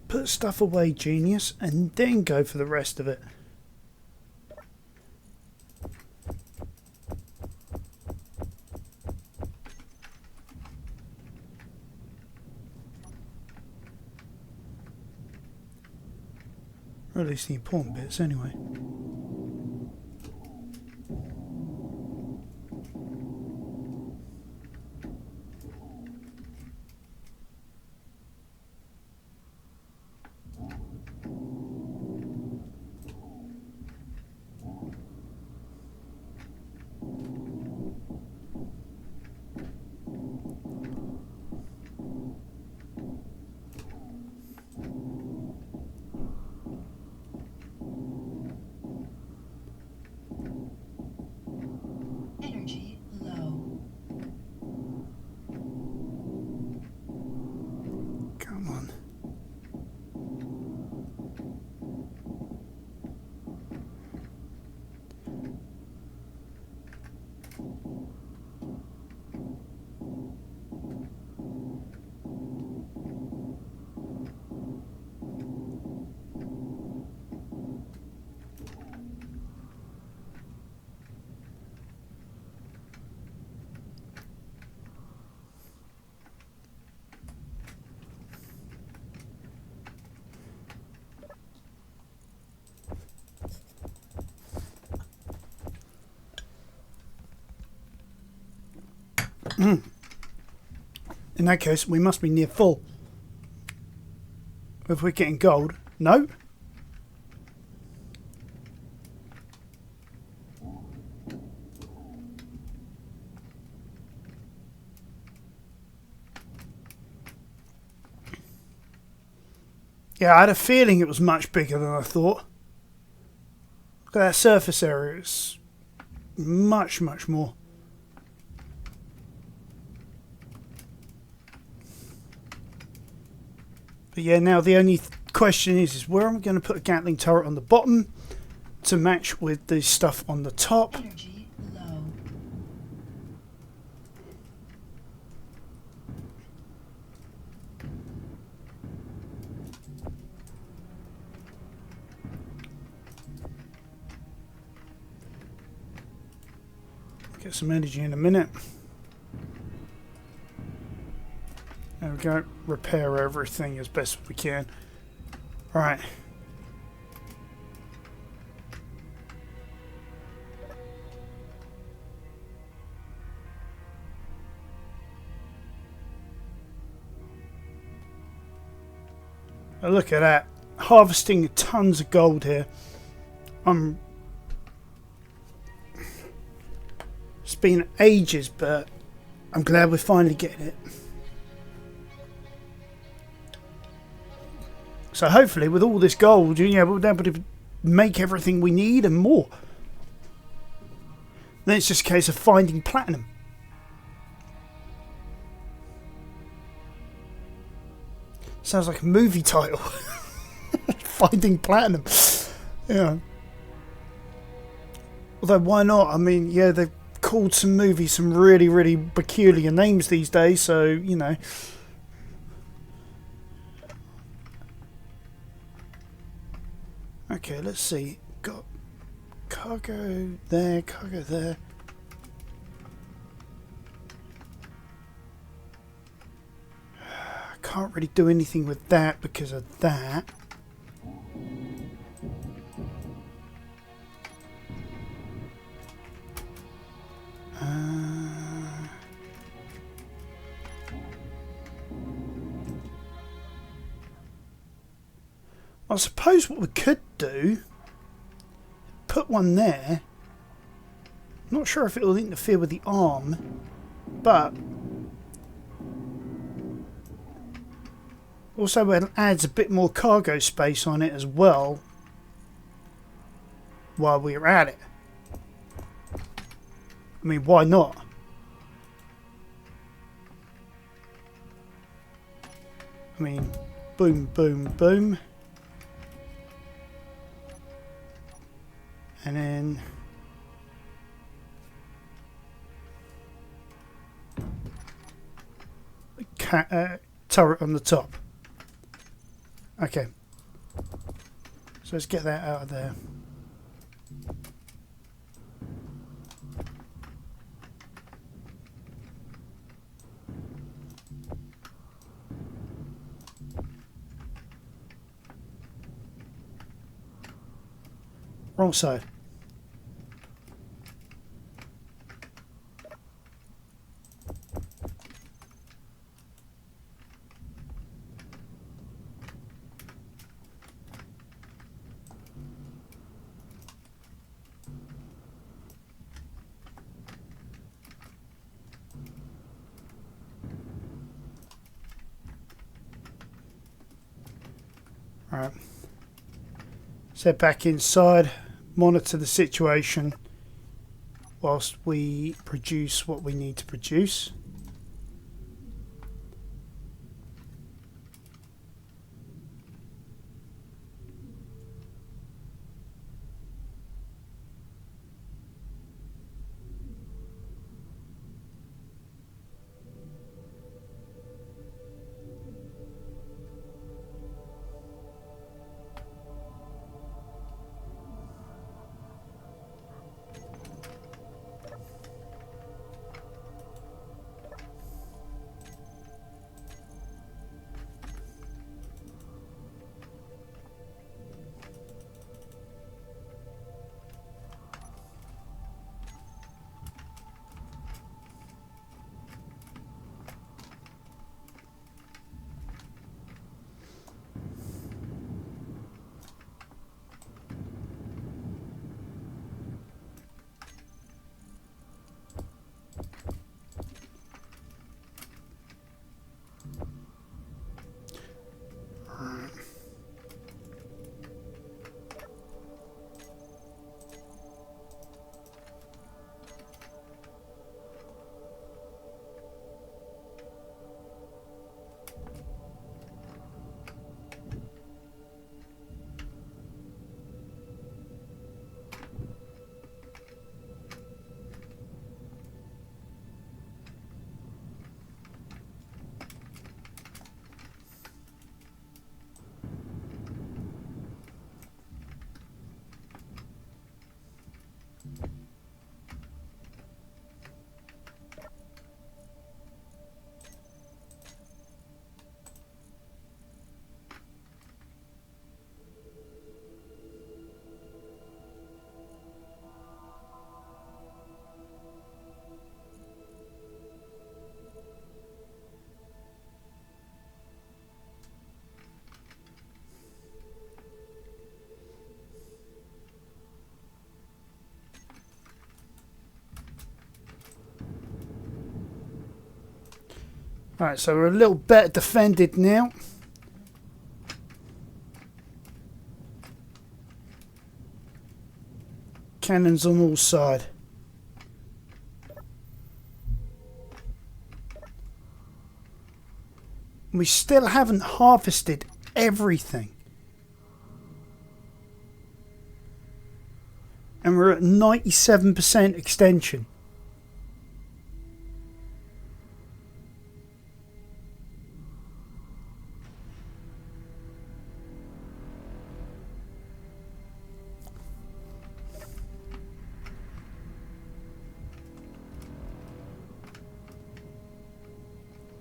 Put stuff away, genius, and then go for the rest of it. Or at least the important bits, anyway. Energy low. Come on. In that case, we must be near full. If we're getting gold. No? Yeah, I had a feeling it was much bigger than I thought. Look at that surface area. It's much, much more. But yeah, now the only question is where am I going to put a Gatling turret on the bottom to match with the stuff on the top? Energy low. Get some energy in a minute. There we go. Repair everything as best we can. Right. Now look at that. Harvesting tons of gold here. I'm been ages, but I'm glad we're finally getting it. So hopefully with all this gold, we'll be able to make everything we need and more. Then it's just a case of finding platinum. Sounds like a movie title. Finding platinum. Yeah. Although why not? I mean, yeah, they've called some movies some really, really peculiar names these days, so, you know. Okay, let's see. Got cargo there, cargo there. Can't really do anything with that because of that. I suppose what we could do, put one there. Not sure if it will interfere with the arm, but also it adds a bit more cargo space on it as well while we're at it. I mean, why not? I mean, boom, boom, boom. And then turret on the top. Okay. So let's get that out of there. Wrong side. Alright. So back inside, monitor the situation whilst we produce what we need to produce. Alright, so we're a little better defended now. Cannons on all sides. We still haven't harvested everything. And we're at 97% extension.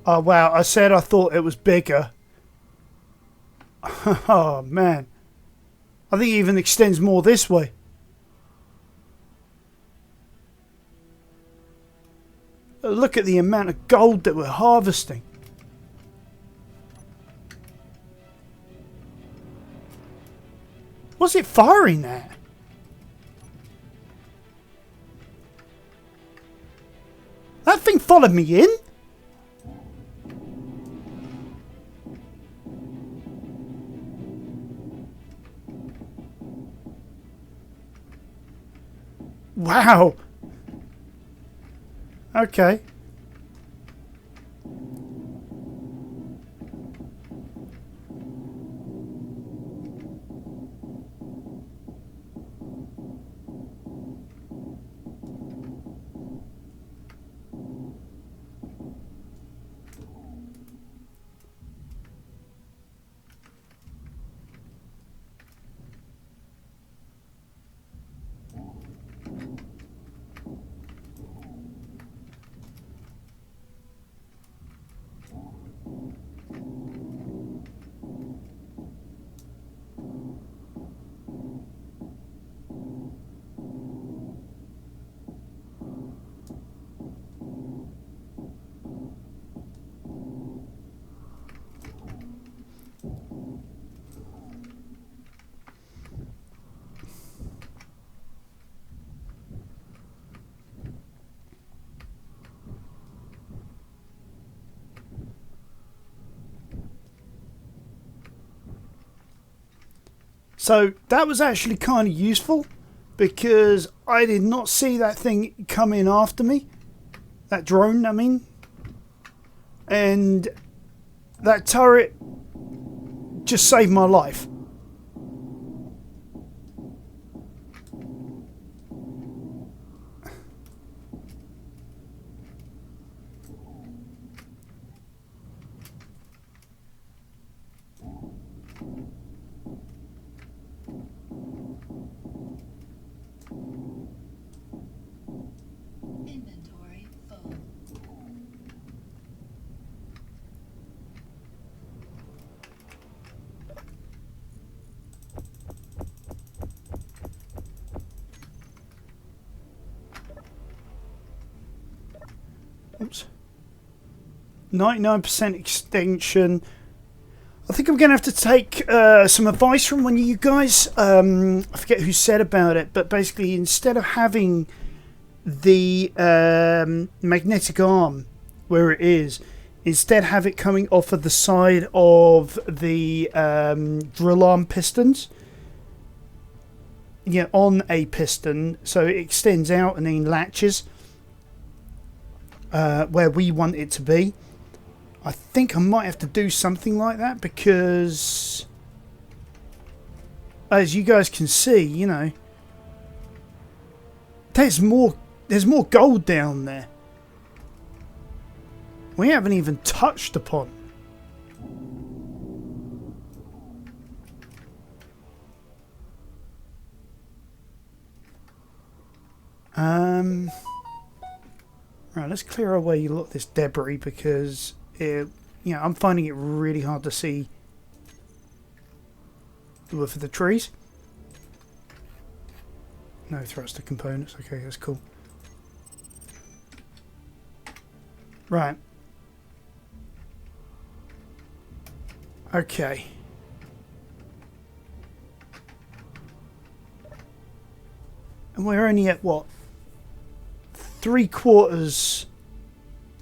Oh wow, I said I thought it was bigger. Oh man. I think it even extends more this way. Look at the amount of gold that we're harvesting. What's it firing at? That thing followed me in? Wow. Okay. So that was actually kind of useful because I did not see that thing come in after me. That drone, I mean. And that turret just saved my life. Inventory full. Oops. 99% extension. I think I'm going to have to take some advice from one of you guys. I forget who said about it, but basically instead of having the magnetic arm where it is, instead have it coming off of the side of the drill arm pistons. Yeah, on a piston, so it extends out and then latches where we want it to be. I think I might have to do something like that because, as you guys can see, you know, there's more gold down there. We haven't even touched upon. Right, let's clear away a lot of this debris because I'm finding it really hard to see for the trees. No thruster components. Okay, that's cool. Right. Okay. And we're only at what? 3/4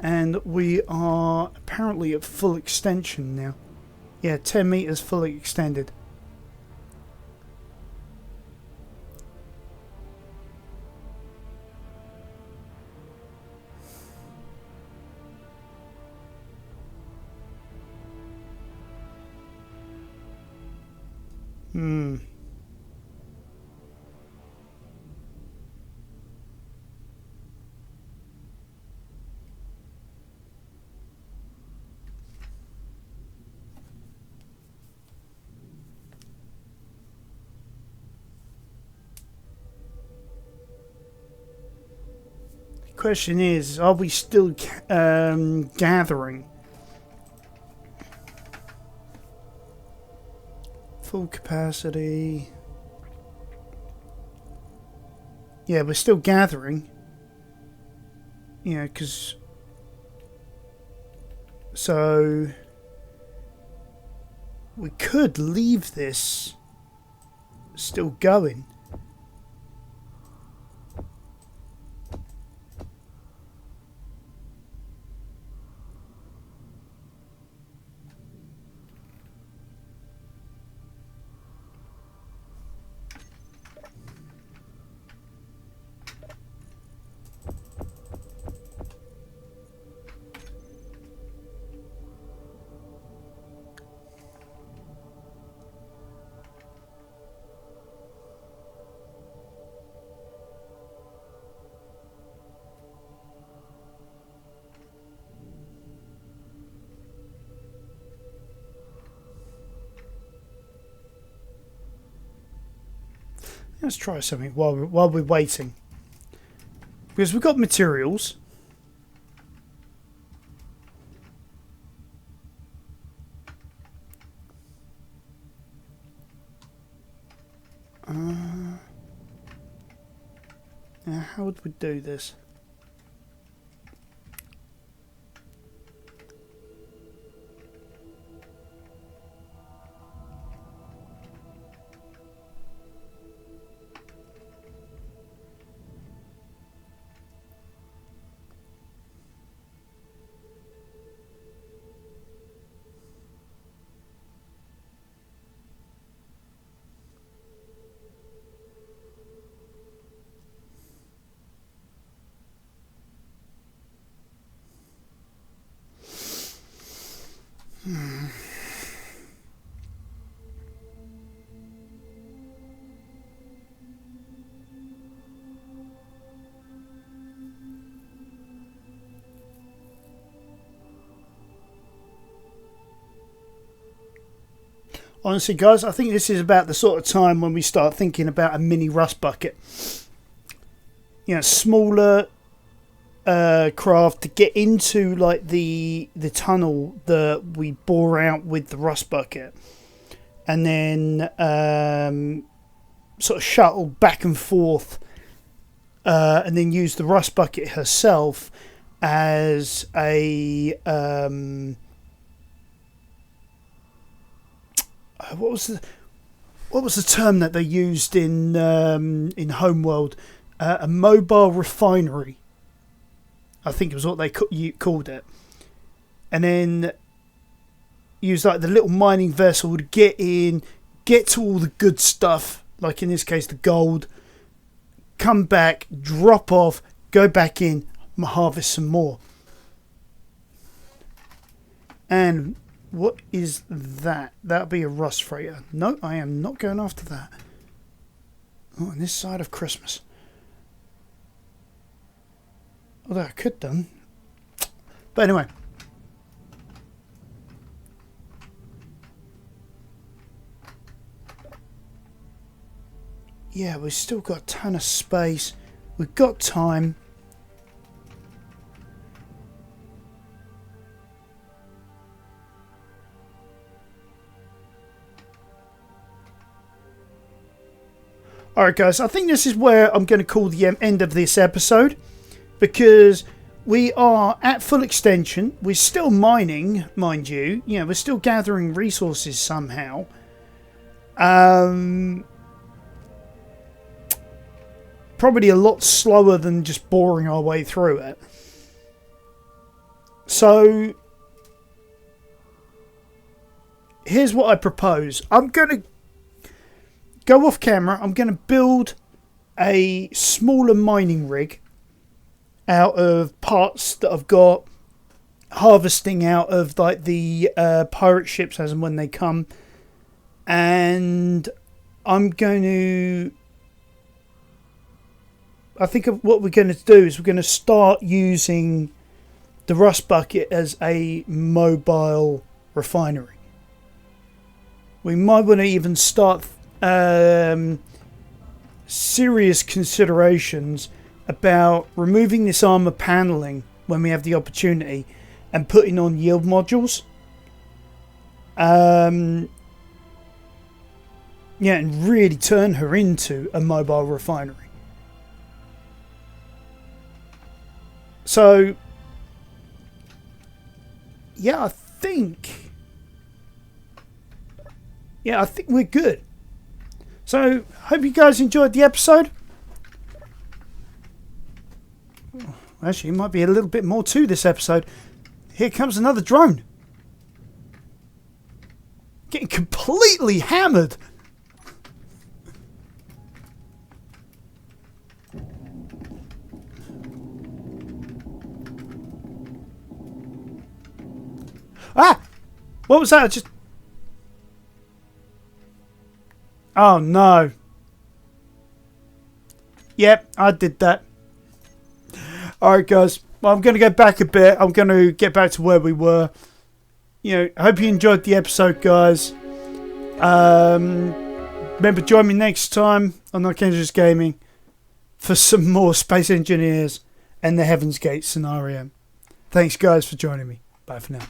And we are apparently at full extension now. Yeah, 10 meters fully extended. Hmm. Question is, are we still gathering? Full capacity. Yeah, we're still gathering. Yeah, because... So... We could leave this still going. Let's try something while we're waiting. Because we've got materials. Now how would we do this? Honestly, guys, I think this is about the sort of time when we start thinking about a mini rust bucket. You know, smaller craft to get into, like the tunnel that we bore out with the rust bucket, and then sort of shuttle back and forth, and then use the rust bucket herself as a what was the term that they used in Homeworld? A mobile refinery, I think it was what they called it. And then use like the little mining vessel to get in, get to all the good stuff, like in this case the gold, come back, drop off, go back in, harvest some more. And what is that? That'll be a rust freighter. No, I am not going after that. Oh, on this side of Christmas. Although I could done. But anyway. Yeah, we've still got a ton of space. We've got time. Alright guys, I think this is where I'm going to call the end of this episode, because we are at full extension. We're still mining, mind you. You know, we're still gathering resources somehow. Probably a lot slower than just boring our way through it. So here's what I propose. I'm going to go off camera. I'm going to build a smaller mining rig out of parts that I've got, harvesting out of like the pirate ships as and when they come. And I'm going to... I think what we're going to do is we're going to start using the Rust Bucket as a mobile refinery. We might want to even start serious considerations about removing this armor paneling when we have the opportunity and putting on yield modules. Yeah, and really turn her into a mobile refinery. So, yeah, I think we're good. So, hope you guys enjoyed the episode. Actually, it might be a little bit more to this episode. Here comes another drone. Getting completely hammered. Ah! What was that? Oh no. Yep, I did that. Alright guys, well, I'm going to go back a bit. I'm going to get back to where we were. You know, I hope you enjoyed the episode, guys. Remember, join me next time on Arkansas Gaming for some more Space Engineers and the Heaven's Gate scenario. Thanks guys for joining me. Bye for now.